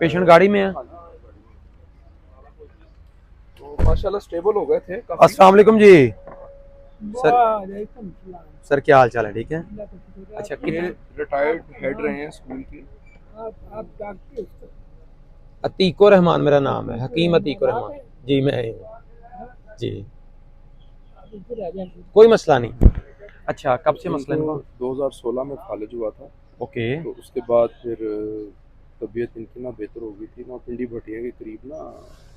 Patient गाड़ी में है। तो माशाल्लाह स्टेबल हो गए थे काफी। अस्सलाम वालेकुम जी सर। सर क्या हाल चाल है? ठीक है। अच्छा ये रिटायर्ड हेड रहे हैं स्कूल के। अतीको रहमान मेरा नाम है, हकीम अतीको रहमान जी। मैं जी, कोई मसला नहीं। अच्छा कब से मसला इनको इनको? 2016 में फालिज हुआ था। ओके तो उसके बाद फिर तबीयत इनकी ना बेहतर हो गई थी ना, पिंडी भटिया के करीब ना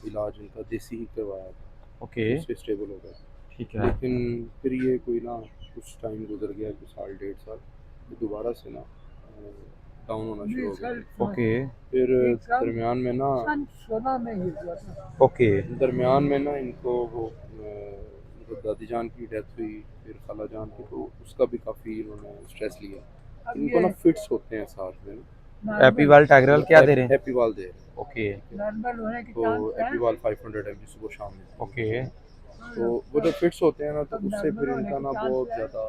इलाज इनका देसी ही करवाया था। ओके तो उससे स्टेबल हो गए। ठीक है। लेकिन फिर ये कोई ना कुछ टाइम गुजर गया, कुछ साल 1.5 साल, फिर दोबारा से ना डाउन होना शुरू हो गया। ओके फिर दरमियान में ना ओके इनको वो मतलब दादी जान की डेथ हुई, फिर खाला जान की, तो उसका भी काफ़ी इन्होंने स्ट्रेस लिया। इनको ना फिट्स होते हैं साथ में ना। एपीवाल टाइग्राल क्या दे रहे हैं? एपीवाल दे रहे हैं। ओके तो एपीवाल 500 mg सुबह शाम में। ओके तो वो जो फिट्स होते हैं ना, तो उससे फिर इनका ना बहुत ज़्यादा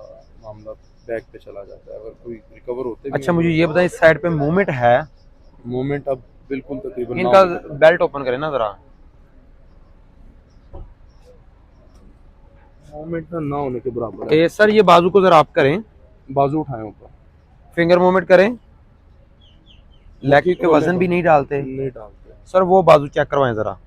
मामला बैक पे चला जाता है। अगर कोई रिकवर होते भी अच्छा मुझे ये बताएं, इस साइड पे मूवमेंट है? मूवमेंट अब बिल्कुल तकरीबन इनका ना होने के बेल्ट ओपन करें ना जरा। मूवमेंट ना होने के बराबर है। सर ये बाजू को जरा आप करें, बाजू उठाएं ऊपर, फिंगर मूवमेंट करें। लेग पे वजन भी नहीं डालते नहीं डालते। सर, वो बाजू चेक करवाएं जरा।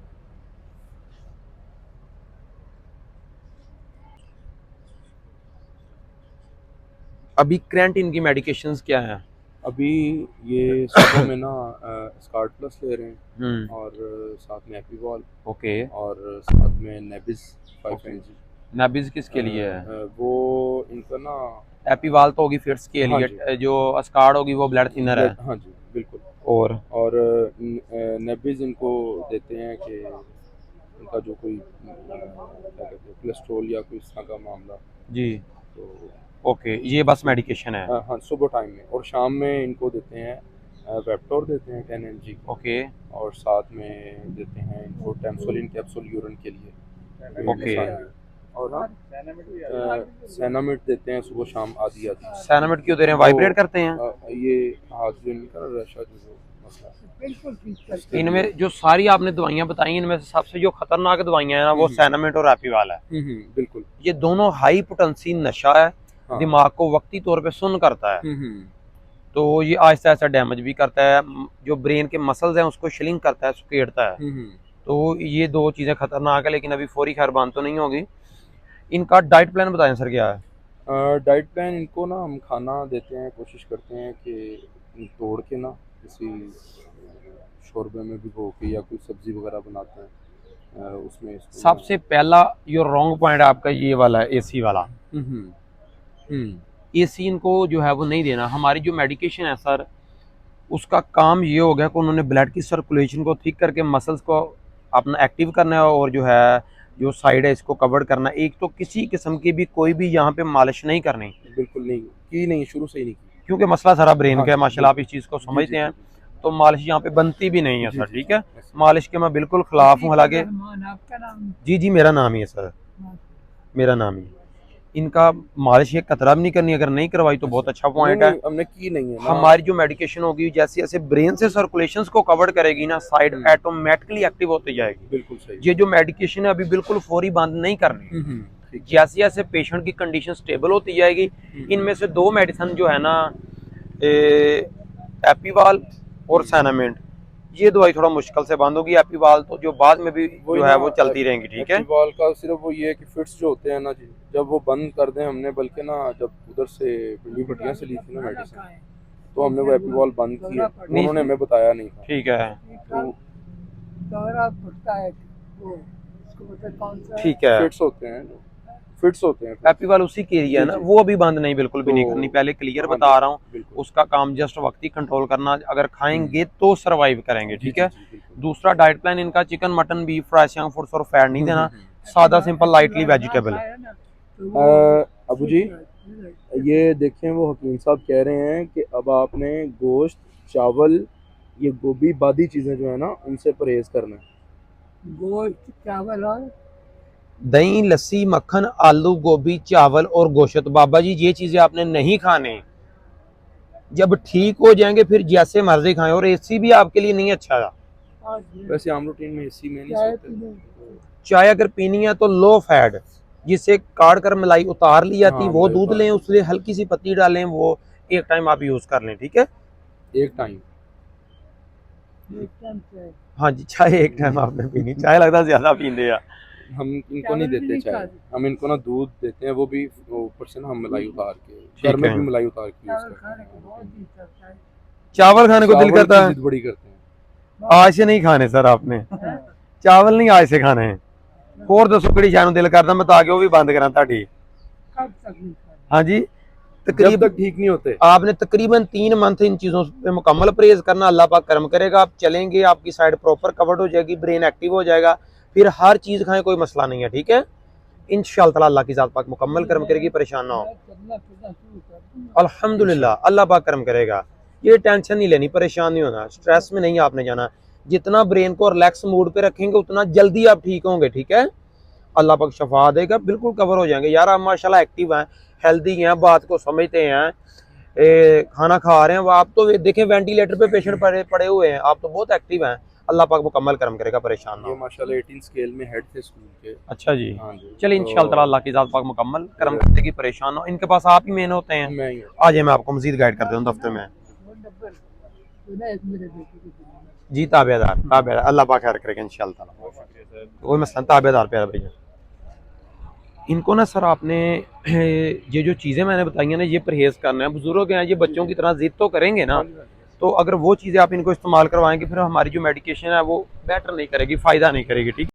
अभी करंट इनकी मेडिकेशंस क्या हैं? अभी ये सुबह में ना स्कार्ट प्लस ले रहे हैं, और साथ में एपीवॉल, ओके और साथ में नेबिस 5 mg। नाबिज किसके लिए है? वो इनका ना एपीवाल तो होगी फिट्स के हाँ लिए, जो अस्कार्ड होगी वो ब्लड थिनर है। हाँ जी बिल्कुल। और नेबिस इनको देते हैं कि इनका जो कोई क्या कहते हैं कोलेस्ट्रॉल या कोई इस तरह का मामला। जी तो ओके, ये बस मेडिकेशन है। हाँ सुबह टाइम में, और शाम में इनको देते हैं वेप्टोर देते हैं 10 mg, ओके और साथ में देते हैं इनको टेम्सोलिन कैप्सूल यूरिन के लिए। ओके। और हाँ सैनामिड देते हैं सुबह शाम आधी आधी। सैनामिड क्यों दे रहे हैं? वाइब्रेट करते हैं? ये हाथ जो इनका रशा जो मसला है। इनमें जो सारी आपने दवाइयां बताई, इनमें से सबसे जो खतरनाक दवाइयां हैं ना, वो सैनामिड और एपीवाल है। बिल्कुल। ये दोनों हाई पोटेंसी नशा है, हाँ। दिमाग को वक्ती तौर पे सुन्न करता है। तो ये आहिस्ता आहिस्ता डैमेज भी करता है, जो ब्रेन के मसल्स हैं उसको श्रिंक करता है, सुकेड़ता है। तो ये दो चीज़ें खतरनाक है, लेकिन अभी फौरी खैरबान तो नहीं होगी। इनका डाइट प्लान बताएं सर क्या है? डाइट प्लान इनको ना हम खाना देते हैं, कोशिश करते हैं कि तोड़ के ना किसी शोरबे में भिगो के या कोई सब्जी वगैरह बनाते हैं उसमें। सबसे पहला जो रॉन्ग पॉइंट है आपका ये वाला है, एसी वाला। एसी इनको जो है वो नहीं देना। हमारी जो मेडिकेशन है सर, उसका काम ये हो गया कि उन्होंने ब्लड की सर्कुलेशन को ठीक करके मसल्स को अपना एक्टिव करना है, और जो है जो साइड है इसको कवर करना है। एक तो किसी किस्म की भी कोई भी यहाँ पे मालिश नहीं करनी, बिल्कुल नहीं की, नहीं शुरू से ही नहीं की, क्योंकि मसला सारा ब्रेन का है। हाँ, माशाल्लाह आप इस चीज़ को समझते हैं। तो मालिश यहाँ पे बनती भी नहीं है सर, ठीक है। मालिश के मैं बिल्कुल खिलाफ हूँ, हालांकि जी जी मेरा नाम ही है सर, मेरा नाम ही है। इनका मालिश ये कतरा भी नहीं करनी, अगर नहीं करवाई तो बहुत अच्छा पॉइंट है। हमने की नहीं है। हमारी जो मेडिकेशन होगी जैसे जैसे ब्रेन से सर्कुलेशंस को कवर करेगी ना, साइड ऑटोमेटिकली एक्टिव होती जाएगी। बिल्कुल सही। ये जो मेडिकेशन है अभी बिल्कुल फौरी बंद नहीं करनी। जैसे जैसे पेशेंट की कंडीशन स्टेबल होती जाएगी, इनमें से दो मेडिसिन जो है ना, एपीवाल और सैनामिड, ये दवाई थोड़ा मुश्किल से बंद होगी। एपीवाल तो जो बाद में भी जो है वो चलती रहेंगी, ठीक है। एपीवाल का सिर्फ वो ये है कि फिट्स जो होते हैं ना जी, जब वो बंद कर दें हमने, बल्कि ना जब उधर से पिंडी भटिया से ली थी ना मेडिसिन, तो हमने वो एपीवाल बंद की है, उन्होंने हमें बताया नहीं था। ठीक है ठीक है। फिट्स होते हैं एपीवाल उसी के एरिया है ना, वो अभी बंद नहीं, बिल्कुल भी नहीं करनी। पहले क्लियर बता रहा हूँ, उसका काम जस्ट वक्ती कंट्रोल करना। अगर खाएंगे तो सरवाइव करेंगे, ठीक है। दूसरा डाइट प्लान इनका chicken mutton beef fry junk foods और फैट नहीं देना, सादा सिंपल लाइटली वेजिटेबल। अबू जी ये देखें, वो हकीम साहब कह रहे हैं कि अब आपने गोश्त, चावल, ये गोभी बादी चीजें जो है ना, उनसे परहेज करना है। गोश्त, चावल और दही, लस्सी, मक्खन, आलू, गोभी, चावल और गोश्त, बाबा जी ये चीजें आपने नहीं खाने। जब ठीक हो जाएंगे फिर जैसे मर्जी खाएं, और एसी भी आपके लिए नहीं अच्छा है। वैसे आम रूटीन में एसी में नहीं सोते। चाय अगर पीनी है तो लो फैट, जिससे काट कर मलाई उतार ली जाती, हाँ, वो मलाई दूध उतार लें, उसमें हल्की सी पत्ती डालें, वो एक टाइम आप यूज कर लें, ठीक है। एक टाइम। हाँ जी, चाय एक टाइम आपने पीनी, चाय लगता है ज्यादा पींदे आ। हम इनको नहीं देते चाय, हम इनको ना दूध देते हैं, वो भी ऊपर से ना हम मलाई उतार के, घर में भी मलाई उतार के यूज करते हैं। चावल खाने को दिल चावल करता की है, जिद बड़ी करते हैं। आज से नहीं खाने सर आपने, चावल नहीं आज से खाने हैं। और दसो किहड़ी चाय नूं दिल करदा, मैं ताकि वो भी बंद करा ताड़ी। हाँ जी, जब तकरीबन तक ठीक नहीं होते। आपने तकरीबन 3 मंथ इन चीजों पे मुकम्मल परहेज करना, अल्लाह पाक करम करेगा, आप चलेंगे, आपकी साइड प्रॉपर कवर्ड हो जाएगी, ब्रेन एक्टिव हो जाएगा, फिर हर चीज खाएं, कोई मसला नहीं है, ठीक है। इंशाअल्लाह ताला अल्लाह की जात पाक मुकम्मल करम करेगी, परेशान ना हो। अल्हम्दुलिल्लाह, अल्लाह पाक करम करेगा। ये टेंशन नहीं लेनी, परेशान नहीं होना, स्ट्रेस में नहीं आपने जाना। जितना ब्रेन को रिलैक्स मूड पे रखेंगे उतना जल्दी आप ठीक होंगे, ठीक है। अल्लाह पाक शफा देगा, बिल्कुल कवर हो जाएंगे यार। आप माशाल्लाह एक्टिव हैं, हेल्दी हैं, बात को समझते हैं, खाना खा रहे हैं। वो आप तो देखें वेंटिलेटर पे पेशेंट पड़े हुए हैं, आप तो बहुत एक्टिव हैं। अल्लाह पाक मुकम्मल करम करेगा, परेशान ना ये हो। माशाल्लाह 18 स्केल में हेड थे स्कूल के। अच्छा जी, हाँ जी। चलिए इंशाअल्लाह ताला अल्लाह की जात पाक मुकम्मल करम करेगी, परेशान ना हो। इनके पास आप ही मेन होते हैं, मैं ही आज मैं आपको मजीद गाइड कर दूँ दफ्तर में। जी ताबेदार, ताबेदार, अल्लाह पाक खैर करेगा इंशाअल्लाह ताला। कोई मसला नहीं, ताबेदार प्यारा भैया। इनको ना सर आपने ये जो चीज़ें मैंने बताई हैं ना, ये परहेज़ करना है। बुजुर्ग हैं, ये बच्चों की तरह जिद तो करेंगे ना, तो अगर वो चीज़ें आप इनको इस्तेमाल करवाएंगे, फिर हमारी जो मेडिकेशन है वो बेटर नहीं करेगी, फ़ायदा नहीं करेगी, ठीक है।